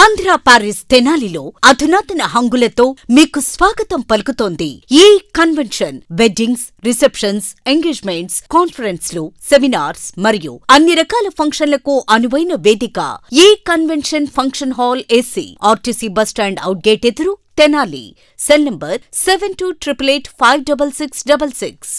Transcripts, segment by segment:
Andhra Paris తెనాలిలో అధునాతన హంగులతో మీకు స్వాగతం పలుకుతోంది ఈ కన్వెన్షన్. వెడ్డింగ్స్, రిసెప్షన్స్, ఎంగేజ్మెంట్స్, కాన్ఫరెన్స్లు, సెమినార్స్ మరియు అన్ని రకాల ఫంక్షన్లకు అనువైన వేదిక. ఈ convention function hall AC, RTC bus stand out gate ఎదురు, తెనాలి. Cell number 7288566666.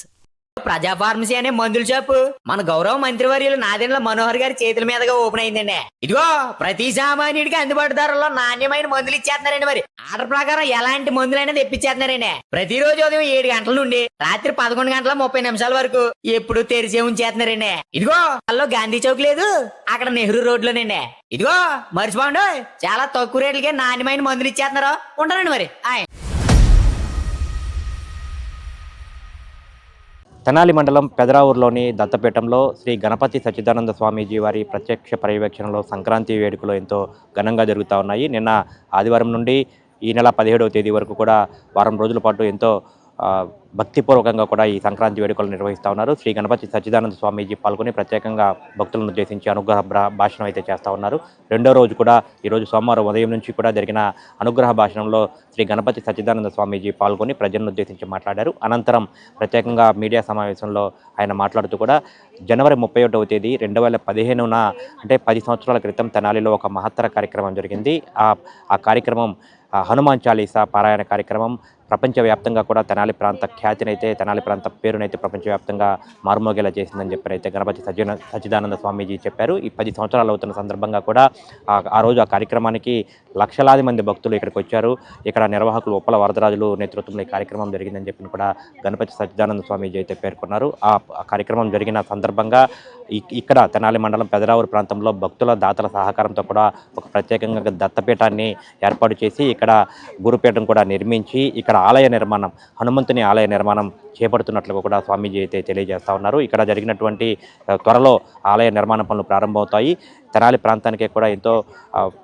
ప్రజా ఫార్మసీ అనే మందుల షాపు మన గౌరవ మంత్రివర్యులు నాదెండ్ల మనోహర్ గారి చేతుల మీదుగా ఓపెన్ అయిందండి. ఇదిగో ప్రతి సామాన్యుడికి అందుబాటు ధరలో నాణ్యమైన మందులు ఇచ్చేస్తున్నారండి. మరి ఆర్డర్ ప్రకారం ఎలాంటి మందులైనా తెప్పించేస్తున్నారండి. ప్రతిరోజు ఉదయం 7 గంటల నుండి రాత్రి 11 గంటల 30 నిమిషాల వరకు ఎప్పుడు తెరిచే ఉంచేస్తున్నారండి. ఇదిగో అల్లో గాంధీ చౌక్ లేదు, అక్కడ నెహ్రూ రోడ్లోనండి. ఇదిగో మర్చిపోండి, చాలా తక్కువ రేట్లకే నాణ్యమైన మందులు ఇచ్చేస్తున్నారు. ఉంటారండి మరి. తెనాలి మండలం పెదరావూరులోని దత్తపీఠంలో శ్రీ గణపతి సచ్చిదానంద స్వామీజీ వారి ప్రత్యక్ష పర్యవేక్షణలో సంక్రాంతి వేడుకలు ఎంతో ఘనంగా జరుగుతూ ఉన్నాయి. నిన్న ఆదివారం నుండి ఈ నెల 17వ తేదీ వరకు కూడా వారం రోజుల పాటు ఎంతో భక్తిపూర్వకంగా కూడా ఈ సంక్రాంతి వేడుకలు నిర్వహిస్తూ ఉన్నారు. శ్రీ గణపతి సచ్చిదానంద స్వామీజీ పాల్గొని ప్రత్యేకంగా భక్తులను ఉద్దేశించి అనుగ్రహ భాషణం అయితే చేస్తూ ఉన్నారు. రెండో రోజు కూడా ఈరోజు సోమవారం ఉదయం నుంచి కూడా జరిగిన అనుగ్రహ భాషణంలో శ్రీ గణపతి సచ్చిదానంద స్వామీజీ పాల్గొని ప్రజలను ఉద్దేశించి మాట్లాడారు. అనంతరం ప్రత్యేకంగా మీడియా సమావేశంలో ఆయన మాట్లాడుతూ కూడా జనవరి 31వ తేదీ 2015న అంటే 10 సంవత్సరాల క్రితం తెనాలిలో ఒక మహత్తర కార్యక్రమం జరిగింది. ఆ కార్యక్రమం హనుమాన్ చాలీసా పారాయణ కార్యక్రమం ప్రపంచవ్యాప్తంగా కూడా తెనాలి ప్రాంత ఖ్యాతినైతే, తెనాలి ప్రాంత పేరునైతే ప్రపంచవ్యాప్తంగా మారుమోగేలా చేసిందని చెప్పారైతే గణపతి సచ్చిదానంద స్వామీజీ చెప్పారు. ఈ 10 సంవత్సరాలు అవుతున్న సందర్భంగా కూడా ఆ రోజు ఆ కార్యక్రమానికి లక్షలాది మంది భక్తులు ఇక్కడికి వచ్చారు. ఇక్కడ నిర్వాహకులు ఉప్పల వరదరాజులు నేతృత్వంలో ఈ కార్యక్రమం జరిగిందని చెప్పి కూడా గణపతి సచ్చిదానంద స్వామీజీ అయితే పేర్కొన్నారు. ఆ కార్యక్రమం జరిగిన సందర్భంగా ఇక్కడ తెనాలి మండలం పెదరావూరు ప్రాంతంలో భక్తుల దాతల సహకారంతో కూడా ఒక ప్రత్యేకంగా దత్తపీఠాన్ని ఏర్పాటు చేసి ఇక్కడ గురుపీఠం కూడా నిర్మించి ఇక్కడ ఆలయ నిర్మాణం, హనుమంతుని ఆలయ నిర్మాణం చేపడుతున్నట్లుగా కూడా స్వామీజీ అయితే తెలియజేస్తూ ఉన్నారు. ఇక్కడ జరిగినటువంటి త్వరలో ఆలయ నిర్మాణ పనులు ప్రారంభమవుతాయి. తెనాలి ప్రాంతానికే కూడా ఎంతో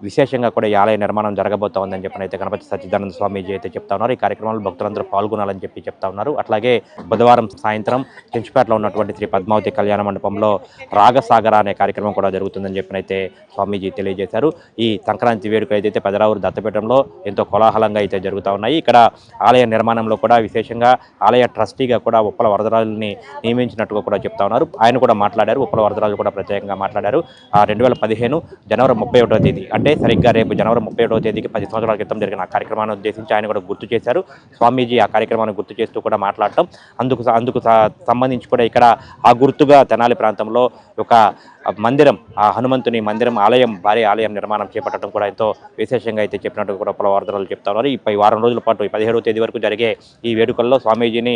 విశేషంగా కూడా ఈ ఆలయ నిర్మాణం జరగబోతా ఉందని చెప్పి అయితే గణపతి సచ్చిదానంద స్వామీజీ అయితే చెప్తా ఉన్నారు. ఈ కార్యక్రమంలో భక్తులందరూ పాల్గొనాలని చెప్పి చెప్తా ఉన్నారు. అట్లాగే బుధవారం సాయంత్రం చెంచుపేటలో ఉన్నటువంటి శ్రీ పద్మావతి కళ్యాణ మండపంలో రాగసాగర అనే కార్యక్రమం కూడా జరుగుతుందని చెప్పి అయితే స్వామీజీ తెలియజేశారు. ఈ సంక్రాంతి వేడుక ఏదైతే పెదరావూరు దత్తపీఠంలో ఎంతో కోలాహలంగా అయితే జరుగుతూ ఉన్నాయి. ఇక్కడ ఆలయ నిర్మాణంలో కూడా విశేషంగా ఆలయ ట్రస్టీగా కూడా ఉప్పల వరదరాజుని నియమించినట్టుగా కూడా చెప్తా ఉన్నారు. ఆయన కూడా మాట్లాడారు. ఉప్పల వరదరాజు కూడా ప్రత్యేకంగా మాట్లాడారు. 2015 జనవరి 31వ తేదీ అంటే సరిగ్గా రేపు జనవరి 31వ తేదీకి 10 సంవత్సరాల క్రితం జరిగిన ఆ కార్యక్రమాన్ని ఉద్దేశించి ఆయన కూడా గుర్తు చేశారు. స్వామీజీ ఆ కార్యక్రమాన్ని గుర్తు చేస్తూ కూడా మాట్లాడటం, అందుకు సంబంధించి కూడా ఇక్కడ ఆ గుర్తుగా తెనాలి ప్రాంతంలో ఒక మందిరం, ఆ హనుమంతుని మందిరం ఆలయం, భారీ ఆలయం నిర్మాణం చేపట్టడం కూడా ఎంతో విశేషంగా అయితే చెప్పినట్టు కూడా ఉప్పల వరదరాజులు చెప్తా ఉన్నారు. ఈ వారం రోజుల పాటు 17వ తేదీ వరకు జరిగే ఈ వేడుకల్లో స్వామీజీని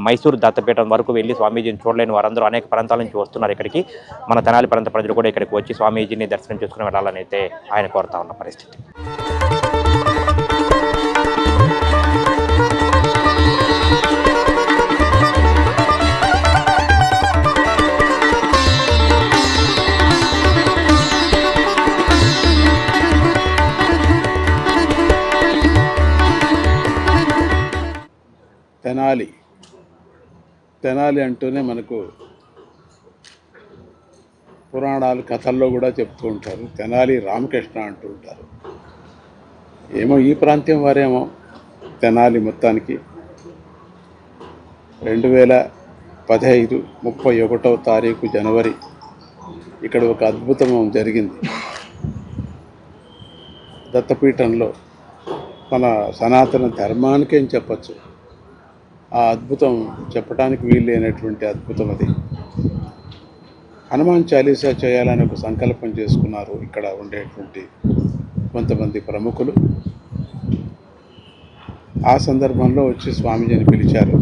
మైసూరు దత్తపీఠం వరకు వెళ్ళి స్వామీజీని చూడలేని వారందరూ అనేక ప్రాంతాల నుంచి వస్తున్నారు ఇక్కడికి. మన తెనాలి ప్రాంత ప్రజలు కూడా ఇక్కడికి వచ్చి స్వామీజీని దర్శనం చేసుకుని వెళ్ళాలని అయితే ఆయన కోరుతా ఉన్న పరిస్థితి. తెనాలి అంటూనే మనకు పురాణాలు, కథల్లో కూడా చెప్తూ ఉంటారు. తెనాలి రామకృష్ణ అంటూ ఉంటారు. ఏమో ఈ ప్రాంతం వారేమో తెనాలి మొత్తానికి 2015 31వ తారీఖు జనవరి ఇక్కడ ఒక అద్భుతం జరిగింది. దత్తపీఠంలో మన సనాతన ధర్మానికేం చెప్పచ్చు, ఆ అద్భుతం చెప్పడానికి వీల్లేనటువంటి అద్భుతం అది. హనుమాన్ చాలీసా చేయాలని ఒక సంకల్పం చేసుకున్నారు ఇక్కడ ఉండేటువంటి కొంతమంది ప్రముఖులు. ఆ సందర్భంలో వచ్చి స్వామీజీని పిలిచారు.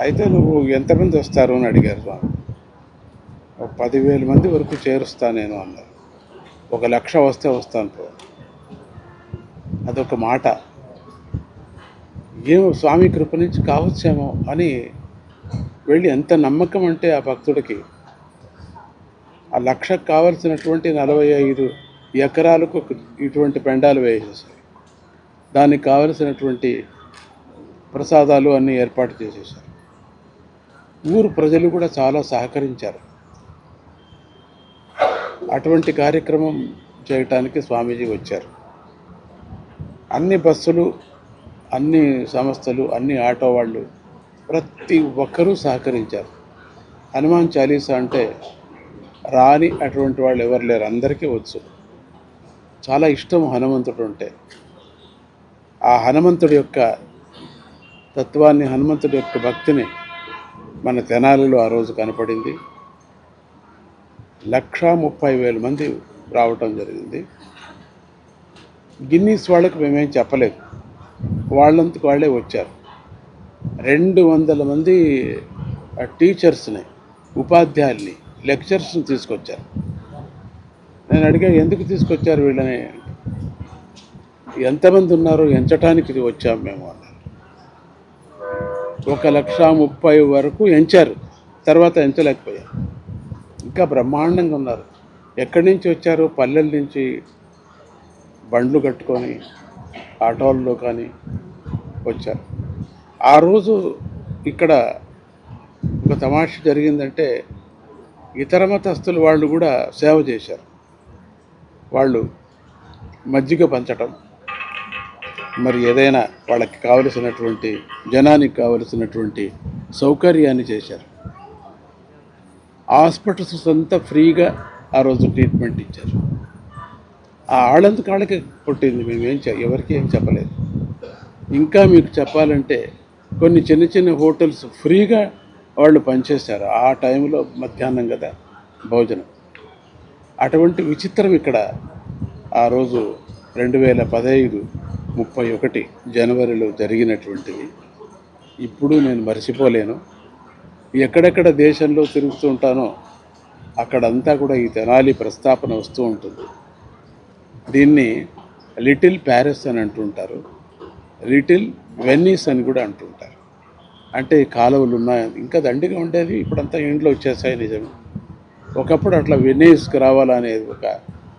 అయితే నువ్వు ఎంతమంది వస్తారు అని అడిగారు స్వామి. 10,000 మంది వరకు చేరుస్తా నేను అన్నారు. 1,00,000 వస్తే వస్తాను పో. అదొక మాట. ఏమో స్వామి కృప నుంచి కావచ్చేమో అని వెళ్ళి, ఎంత నమ్మకం అంటే ఆ భక్తుడికి ఆ 1,00,000కు కావలసినటువంటి 45 ఎకరాలకు ఇటువంటి పెండాలు వేసేసారు. దానికి కావలసినటువంటి ప్రసాదాలు అన్నీ ఏర్పాటు చేసేసారు. ఊరు ప్రజలు కూడా చాలా సహకరించారు. అటువంటి కార్యక్రమం చేయటానికి స్వామీజీ వచ్చారు. అన్ని బస్సులు, అన్ని సంస్థలు, అన్ని ఆటో వాళ్ళు ప్రతి ఒక్కరూ సహకరించారు. హనుమాన్ చాలీసా అంటే రాని అటువంటి వాళ్ళు ఎవరు లేరు, అందరికీ వచ్చు. చాలా ఇష్టం హనుమంతుడు అంటే. ఆ హనుమంతుడి యొక్క తత్వాన్ని, హనుమంతుడి యొక్క భక్తిని మన తెనాలిలో ఆ రోజు కనపడింది. 130,000 మంది రావటం జరిగింది. గిన్నీస్ వాళ్ళకి మేమేం చెప్పలేదు, వాళ్ళంతకు వాళ్ళే వచ్చారు. 200 మంది టీచర్స్ని, ఉపాధ్యాయుల్ని, లెక్చర్స్ని తీసుకొచ్చారు. నేను అడిగా, ఎందుకు తీసుకొచ్చారు వీళ్ళని? ఎంతమంది ఉన్నారో ఎంచటానికి వచ్చాం మేము అన్నారు. 130,000 వరకు ఎంచారు, తర్వాత ఎంచలేకపోయారు. ఇంకా బ్రహ్మాండంగా ఉన్నారు. ఎక్కడి నుంచి వచ్చారు? పల్లెల నుంచి బండ్లు కట్టుకొని ఆటోల్లో కానీ వచ్చారు. ఆ రోజు ఇక్కడ ఒక తమాషా జరిగిందంటే, ఇతర మతస్థులు వాళ్ళు కూడా సేవ చేశారు. వాళ్ళు మజ్జిగ పంచటం, మరి ఏదైనా వాళ్ళకి కావలసినటువంటి, జనానికి కావలసినటువంటి సౌకర్యాన్ని చేశారు. హాస్పిటల్స్ అంతా ఫ్రీగా ఆ రోజు ట్రీట్మెంట్ ఇచ్చారు. ఆ ఆళ్ళందుకు వాళ్ళకి పుట్టింది, మేమేం ఎవరికి ఏం చెప్పలేదు. ఇంకా మీకు చెప్పాలంటే కొన్ని చిన్న చిన్న హోటల్స్ ఫ్రీగా వాళ్ళు పనిచేశారు. ఆ టైంలో మధ్యాహ్నం కదా భోజనం. అటువంటి విచిత్రం ఇక్కడ ఆ రోజు 2015 31 జనవరిలో జరిగినటువంటిది ఇప్పుడు నేను మర్చిపోలేను. ఎక్కడెక్కడ దేశంలో తిరుగుతూ ఉంటానో అక్కడంతా కూడా ఈ తెనాలి ప్రస్తాపన వస్తూ ఉంటుంది. దీన్ని లిటిల్ ప్యారిస్ అని అంటుంటారు, లిటిల్ వెన్నీస్ అని కూడా అంటుంటారు. అంటే కాలువలు ఉన్నాయి, ఇంకా దండిగా ఉండేది, ఇప్పుడంతా ఇంట్లో వచ్చేసాయి. నిజమే, ఒకప్పుడు అట్లా వెన్నీస్కి రావాలనేది ఒక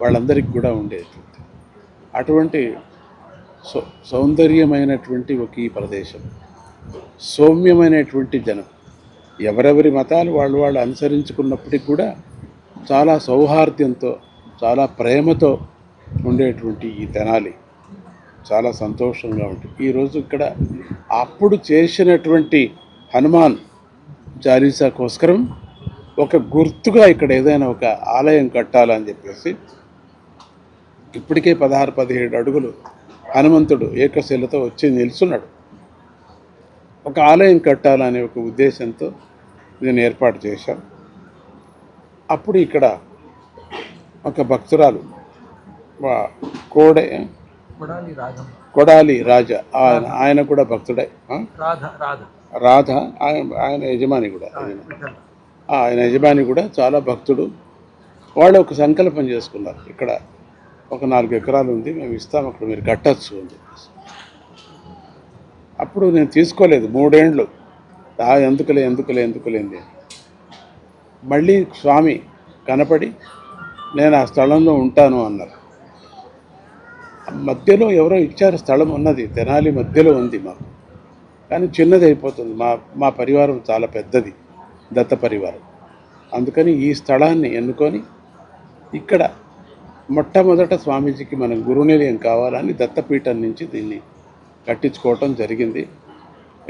వాళ్ళందరికీ కూడా ఉండేది. అటువంటి సౌందర్యమైనటువంటి ఒక ఈ ప్రదేశం, సౌమ్యమైనటువంటి జనం, ఎవరెవరి మతాలు వాళ్ళు అనుసరించుకున్నప్పటికీ కూడా చాలా సౌహార్ద్యంతో, చాలా ప్రేమతో ఉండేటువంటి ఈ తెనాలి చాలా సంతోషంగా ఉంటుంది. ఈరోజు ఇక్కడ అప్పుడు చేసినటువంటి హనుమాన్ చాలీసా కోసరం ఒక గుర్తుగా ఇక్కడ ఏదైనా ఒక ఆలయం కట్టాలని చెప్పేసి, ఇప్పటికే 16-17 అడుగులు హనుమంతుడు ఏకశిలతో వచ్చి నిల్చున్నాడు. ఒక ఆలయం కట్టాలనే ఒక ఉద్దేశంతో నేను ఏర్పాటు చేశాను. అప్పుడు ఇక్కడ ఒక భక్తురాలు కొడాలి రాజా, ఆయన కూడా భక్తుడే. రాధ ఆయన యజమాని కూడా, ఆయన యజమాని కూడా చాలా భక్తుడు. వాళ్ళు ఒక సంకల్పం చేసుకున్నారు, ఇక్కడ ఒక 4 ఎకరాలు ఉంది, మేము ఇస్తాం, అక్కడ మీరు కట్టచ్చు అని చెప్పేసి. అప్పుడు నేను తీసుకోలేదు, 3 ఏండ్లు ఎందుకులేంది. మళ్ళీ స్వామి కనపడి నేను ఆ స్థలంలో ఉంటాను అన్నారు. మధ్యలో ఎవరో ఇచ్చారు, స్థలం ఉన్నది, తెనాలి మధ్యలో ఉంది మాకు, కానీ చిన్నది అయిపోతుంది. మా పరివారం చాలా పెద్దది, దత్త పరివారం. అందుకని ఈ స్థలాన్ని ఎన్నుకొని ఇక్కడ మొట్టమొదట స్వామీజీకి మనం గురునిలయం కావాలని దత్తపీఠం నుంచి దీన్ని కట్టించుకోవటం జరిగింది,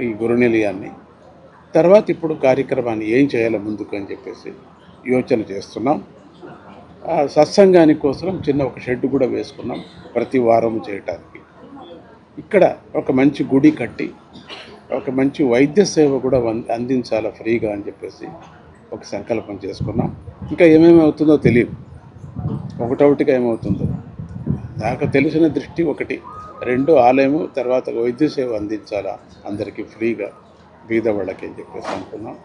ఈ గురునిలయాన్ని. తర్వాత ఇప్పుడు కార్యక్రమాన్ని ఏం చేయాలో ముందుకు అని చెప్పేసి యోచన చేస్తున్నాం. సత్సంగాని కోసం చిన్న ఒక షెడ్ కూడా వేసుకున్నాం, ప్రతి వారం చేయటానికి. ఇక్కడ ఒక మంచి గుడి కట్టి ఒక మంచి వైద్య సేవ కూడా అందించాలా ఫ్రీగా అని చెప్పేసి ఒక సంకల్పం చేసుకున్నాం. ఇంకా ఏమేమి అవుతుందో తెలియదు, ఒకటొకటిగా ఏమవుతుందో. నాకు తెలిసిన దృష్టి 1, 2 ఆలయము, తర్వాత వైద్య సేవ అందించాలా అందరికీ ఫ్రీగా, బీద వాళ్ళకి అని చెప్పేసి అనుకున్నాం.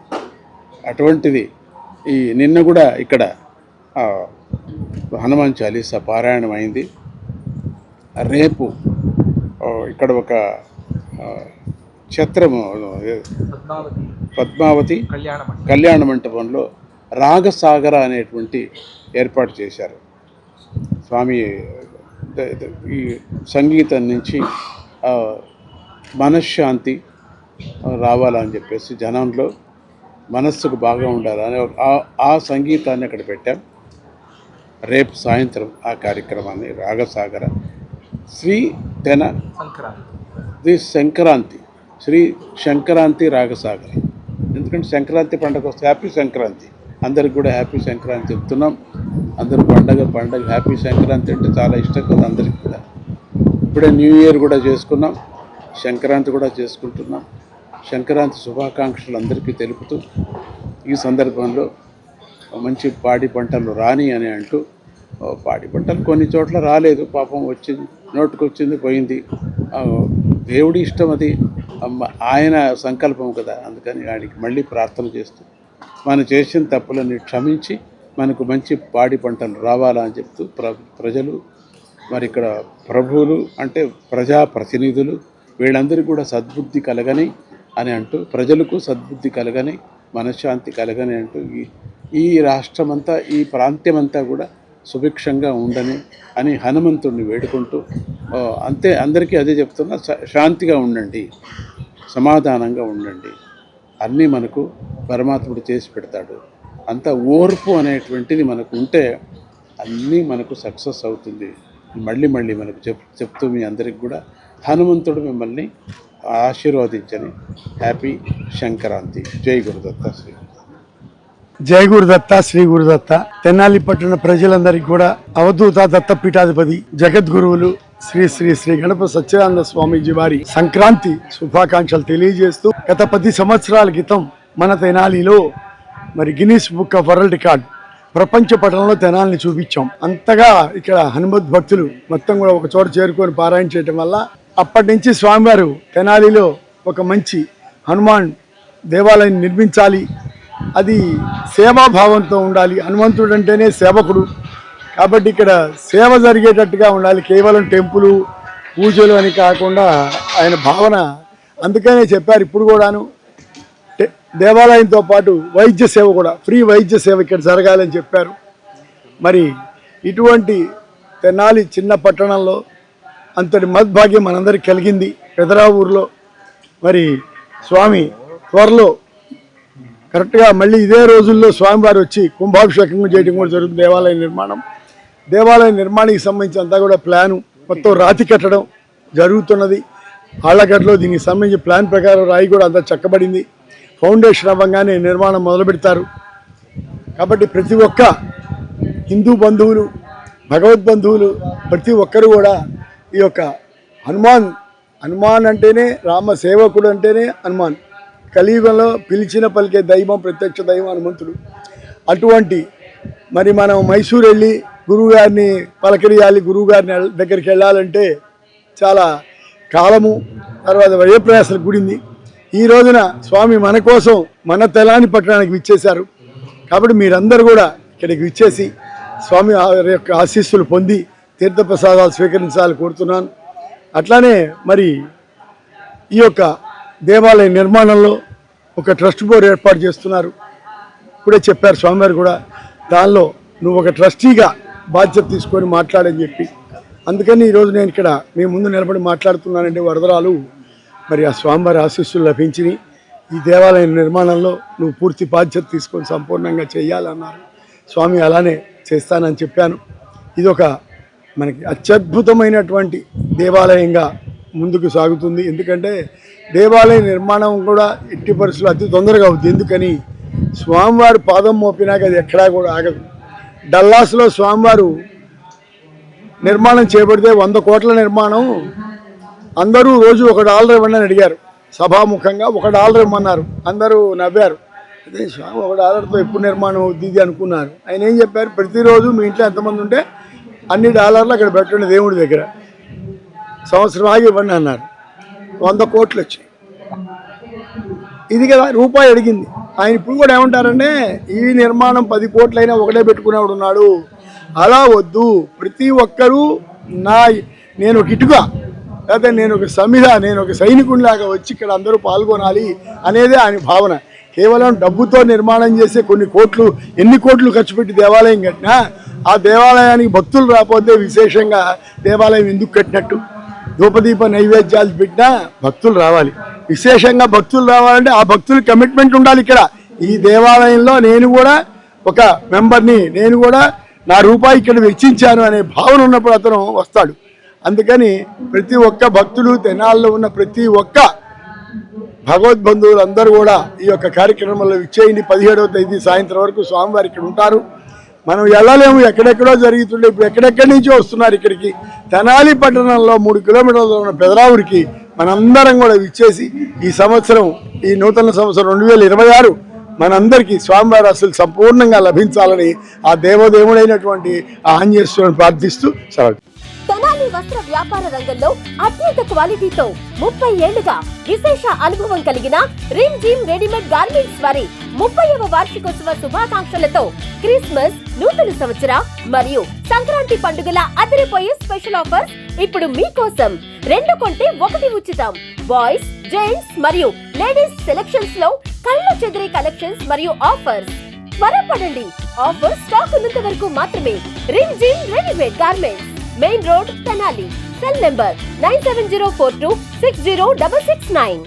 అటువంటిది ఈ నిన్న కూడా ఇక్కడ హనుమాన్ చాలీసా పారాయణం అయింది. రేపు ఇక్కడ ఒక ఛత్రము పద్మావతి కళ్యాణ మంటపంలో రాగసాగర అనేటువంటి ఏర్పాటు చేశారు. స్వామి ఈ సంగీతం నుంచి మనశ్శాంతి రావాలని చెప్పేసి, జనంలో మనస్సుకు బాగా ఉండాలని ఆ సంగీతాన్ని అక్కడ పెట్టాం. రేపు సాయంత్రం ఆ కార్యక్రమాన్ని రాగసాగర శ్రీ సంక్రాంతి శ్రీ సంక్రాంతి రాగసాగర, ఎందుకంటే సంక్రాంతి పండుగ వస్తే హ్యాపీ సంక్రాంతి, అందరికి కూడా హ్యాపీ సంక్రాంతి చెప్తున్నాం. అందరూ పండగ హ్యాపీ సంక్రాంతి అంటే చాలా ఇష్టం కదా అందరికి కూడా. ఇప్పుడే న్యూ ఇయర్ కూడా చేసుకున్నాం, సంక్రాంతి కూడా చేసుకుంటున్నాం. సంక్రాంతి శుభాకాంక్షలు అందరికీ తెలుపుతూ ఈ సందర్భంలో మంచి పాడి పంటలు రాని అని అంటూ, పాడి పంటలు కొన్ని చోట్ల రాలేదు, పాపం వచ్చింది, నోటుకొచ్చింది పోయింది, దేవుడి ఇష్టం అది, ఆయన సంకల్పం కదా. అందుకని ఆయనకి మళ్ళీ ప్రార్థన చేస్తూ మనం చేసిన తప్పులన్నీ క్షమించి మనకు మంచి పాడి పంటలు రావాలా అని చెప్తూ ప్రజలు మరి ఇక్కడ ప్రభువులు అంటే ప్రజాప్రతినిధులు వీళ్ళందరికీ కూడా సద్బుద్ధి కలగని అని అంటూ, ప్రజలకు సద్బుద్ధి కలగని, మనశ్శాంతి కలగని అంటూ ఈ రాష్ట్రమంతా ఈ ప్రాంతమంతా కూడా సుభిక్షంగా ఉండని అని హనుమంతుడిని వేడుకుంటూ, అంతే అందరికీ అదే చెప్తున్నా, శాంతిగా ఉండండి, సమాధానంగా ఉండండి, అన్నీ మనకు పరమాత్ముడు చేసి పెడతాడు. అంత ఓర్పు అనేటువంటిది మనకు ఉంటే అన్నీ మనకు సక్సెస్ అవుతుంది. మళ్ళీ మనకు చెప్తూ మీ అందరికి కూడా హనుమంతుడు మిమ్మల్ని ఆశీర్వదించని హ్యాపీ సంక్రాంతి. జై గురుదత్త శ్రీ జై గురుదత్త శ్రీ గురుదత్త. తెనాలి పట్టణ ప్రజలందరికీ కూడా అవధూత దత్తపీఠాధిపతి జగద్గురువులు శ్రీ శ్రీ శ్రీ గణపతి సచ్చిదానంద స్వామీజీ వారి సంక్రాంతి శుభాకాంక్షలు తెలియజేస్తూ, గత 10 సంవత్సరాల క్రితం మన తెనాలిలో మరి Guinness book of world record ప్రపంచ పటంలో తెనాలిని చూపించాం. అంతగా ఇక్కడ హనుమద్ భక్తులు మొత్తం కూడా ఒక చోట చేరుకొని పారాయణ చేయటం వల్ల అప్పటి నుంచి స్వామివారు తెనాలిలో ఒక మంచి హనుమాన్ దేవాలయం నిర్మించాలి, అది సేవాభావంతో ఉండాలి, హనుమంతుడు అంటేనే సేవకుడు కాబట్టి ఇక్కడ సేవ జరిగేటట్టుగా ఉండాలి, కేవలం టెంపులు పూజలు అని కాకుండా ఆయన భావన. అందుకనే చెప్పారు ఇప్పుడు కూడాను దేవాలయంతో పాటు వైద్య సేవ కూడా, ఫ్రీ వైద్య సేవ ఇక్కడ జరగాలని చెప్పారు. మరి ఇటువంటి తెనాలి చిన్న పట్టణంలో అంతటి మద్భాగ్యం మనందరికి కలిగింది. పెదరావూరులో మరి స్వామి త్వరలో కరెక్ట్గా మళ్ళీ ఇదే రోజుల్లో స్వామివారు వచ్చి కుంభాభిషేకం చేయడం కూడా జరుగుతుంది. దేవాలయ నిర్మాణానికి సంబంధించి అంతా కూడా ప్లాను మొత్తం రాతి కట్టడం జరుగుతున్నది. ఆళ్లగడ్డలో దీనికి సంబంధించి ప్లాన్ ప్రకారం రాయి కూడా అంతా చెక్కబడింది. ఫౌండేషన్ అవ్వగానే నిర్మాణం మొదలు పెడతారు. కాబట్టి ప్రతి ఒక్క హిందూ బంధువులు, భగవద్బంధువులు ప్రతి ఒక్కరు కూడా ఈ యొక్క హనుమాన్ అంటేనే రామ సేవకుడు అంటేనే హనుమాన్, కలియుగంలో పిలిచిన పలికే దైవం, ప్రత్యక్ష దైవం హనుమంతుడు. అటువంటి మరి మనం మైసూరు వెళ్ళి గురువుగారిని పలకరియాలి, గురువుగారిని దగ్గరికి వెళ్ళాలంటే చాలా కాలము, తర్వాత వ్యయప్రయాసాలు కూడింది. ఈ రోజున స్వామి మన కోసం మన తెనాలి పట్టణానికి విచ్చేశారు. కాబట్టి మీరందరూ కూడా ఇక్కడికి విచ్చేసి స్వామి యొక్క ఆశీస్సులు పొంది తీర్థప్రసాదాలు స్వీకరించాలని కోరుతున్నాను. అట్లానే మరి ఈ యొక్క దేవాలయ నిర్మాణంలో ఒక ట్రస్ట్ బోర్డు ఏర్పాటు చేస్తున్నారు. ఇప్పుడే చెప్పారు స్వామివారు కూడా, దానిలో నువ్వు ఒక ట్రస్టీగా బాధ్యత తీసుకొని మాట్లాడని చెప్పి. అందుకని ఈరోజు నేను ఇక్కడ మీ ముందు నిలబడి మాట్లాడుతున్నానంటే వరదరాలు మరి ఆ స్వామివారి ఆశీస్సులు లభించినాయి. ఈ దేవాలయ నిర్మాణంలో నువ్వు పూర్తి బాధ్యత తీసుకొని సంపూర్ణంగా చేయాలన్నారు. స్వామి అలానే చేస్తానని చెప్పాను. ఇదొక మనకి అత్యద్భుతమైనటువంటి దేవాలయంగా ముందుకు సాగుతుంది. ఎందుకంటే దేవాలయ నిర్మాణం కూడా ఎట్టి పరిస్థితులు అతి తొందరగా అవుతుంది. ఎందుకని స్వామివారు పాదం మోపినాక అది ఎక్కడా కూడా ఆగదు. డల్లాస్లో స్వామివారు నిర్మాణం చేపడితే 100 కోట్ల నిర్మాణం, అందరూ రోజు $1 ఇవ్వండి అని అడిగారు. సభాముఖంగా $1 ఇవ్వమన్నారు. అందరూ నవ్వారు. అదే స్వామి $1తో ఎప్పుడు నిర్మాణం అవుతుంది ఇది అనుకున్నారు. ఆయన ఏం చెప్పారు, ప్రతిరోజు మీ ఇంట్లో ఎంతమంది ఉంటే అన్ని డాలర్లు అక్కడ పెట్టండి దేవుడి దగ్గర, సంవత్సరం ఆగి ఇవ్వండి అన్నారు. 100 కోట్లు వచ్చాయి. ఇది కదా రూపాయి అడిగింది. ఆయన ఇప్పుడు కూడా ఏమంటారంటే ఈ నిర్మాణం 10 కోట్లైనా ఒకటే పెట్టుకునేవాడు ఉన్నాడు, అలా వద్దు, ప్రతి ఒక్కరూ నేను ఒక ఇటుగా లేకపోతే నేను ఒక సమిధ, నేను ఒక సైనికునిలాగా వచ్చి ఇక్కడ అందరూ పాల్గొనాలి అనేదే ఆయన భావన. కేవలం డబ్బుతో నిర్మాణం చేసే ఎన్ని కోట్లు ఖర్చు పెట్టి దేవాలయం కట్టినా ఆ దేవాలయానికి భక్తులు రాకపోతే విశేషంగా దేవాలయం ఎందుకు కట్టినట్టు? ధూపదీప నైవేద్యాలు పెట్టినా భక్తులు రావాలి. విశేషంగా భక్తులు రావాలంటే ఆ భక్తుల కమిట్మెంట్ ఉండాలి. ఇక్కడ ఈ దేవాలయంలో నేను కూడా ఒక మెంబర్ని, నేను కూడా నా రూపాయి ఇక్కడ వెచ్చించాను అనే భావన ఉన్నప్పుడు అతను వస్తాడు. అందుకని ప్రతి ఒక్క భక్తుడు, తెనాల్లో ఉన్న ప్రతి ఒక్క భగవద్బంధువులు అందరూ కూడా ఈ యొక్క కార్యక్రమంలో ఇచ్చేయండి. 17వ తేదీ సాయంత్రం వరకు స్వామివారు ఇక్కడ ఉంటారు. మనం వెళ్ళలేము, ఎక్కడెక్కడో జరుగుతుండే, ఇప్పుడు ఎక్కడెక్కడి నుంచో వస్తున్నారు ఇక్కడికి. తెనాలి పట్టణంలో 3 కిలోమీటర్ల ఉన్న పెదరావురికి మనందరం కూడా ఇచ్చేసి ఈ సంవత్సరం, ఈ నూతన సంవత్సరం 2026 మనందరికీ స్వామివారి అసలు సంపూర్ణంగా లభించాలని ఆ దేవదేవుడైనటువంటి ఆ ఆంజనేయుని ప్రార్థిస్తూ సెలవు. తెనాలి వస్త్ర వ్యాపార రంగంలో అత్యంత క్వాలిటీతో 30 ఏళ్లుగా విశేష అనుభవం కలిగిన రిమ్ జిమ్ రెడీమేడ్ గార్మెంట్స్ వారి 30వ వార్షికోత్సవ శుభాకాంక్షలతో క్రిస్మస్, నూతన సంవత్సర మరియు సంక్రాంతి పండుగల అదిరిపోయే స్పెషల్ ఆఫర్స్ ఇప్పుడు మీకోసం. 2 కొంటే 1 ఉచితం. బాయ్స్, జెంట్స్ మరియు లేడీస్ సెలక్షన్స్ లో కళ్ళు చెదిరే కలెక్షన్స్ మరియు ఆఫర్స్. త్వరపడండి, ఆఫర్ స్టాక్ ఉన్నంత వరకు మాత్రమే. Rim gym readymade garments, main road, Tenali. Cell number 9704260669.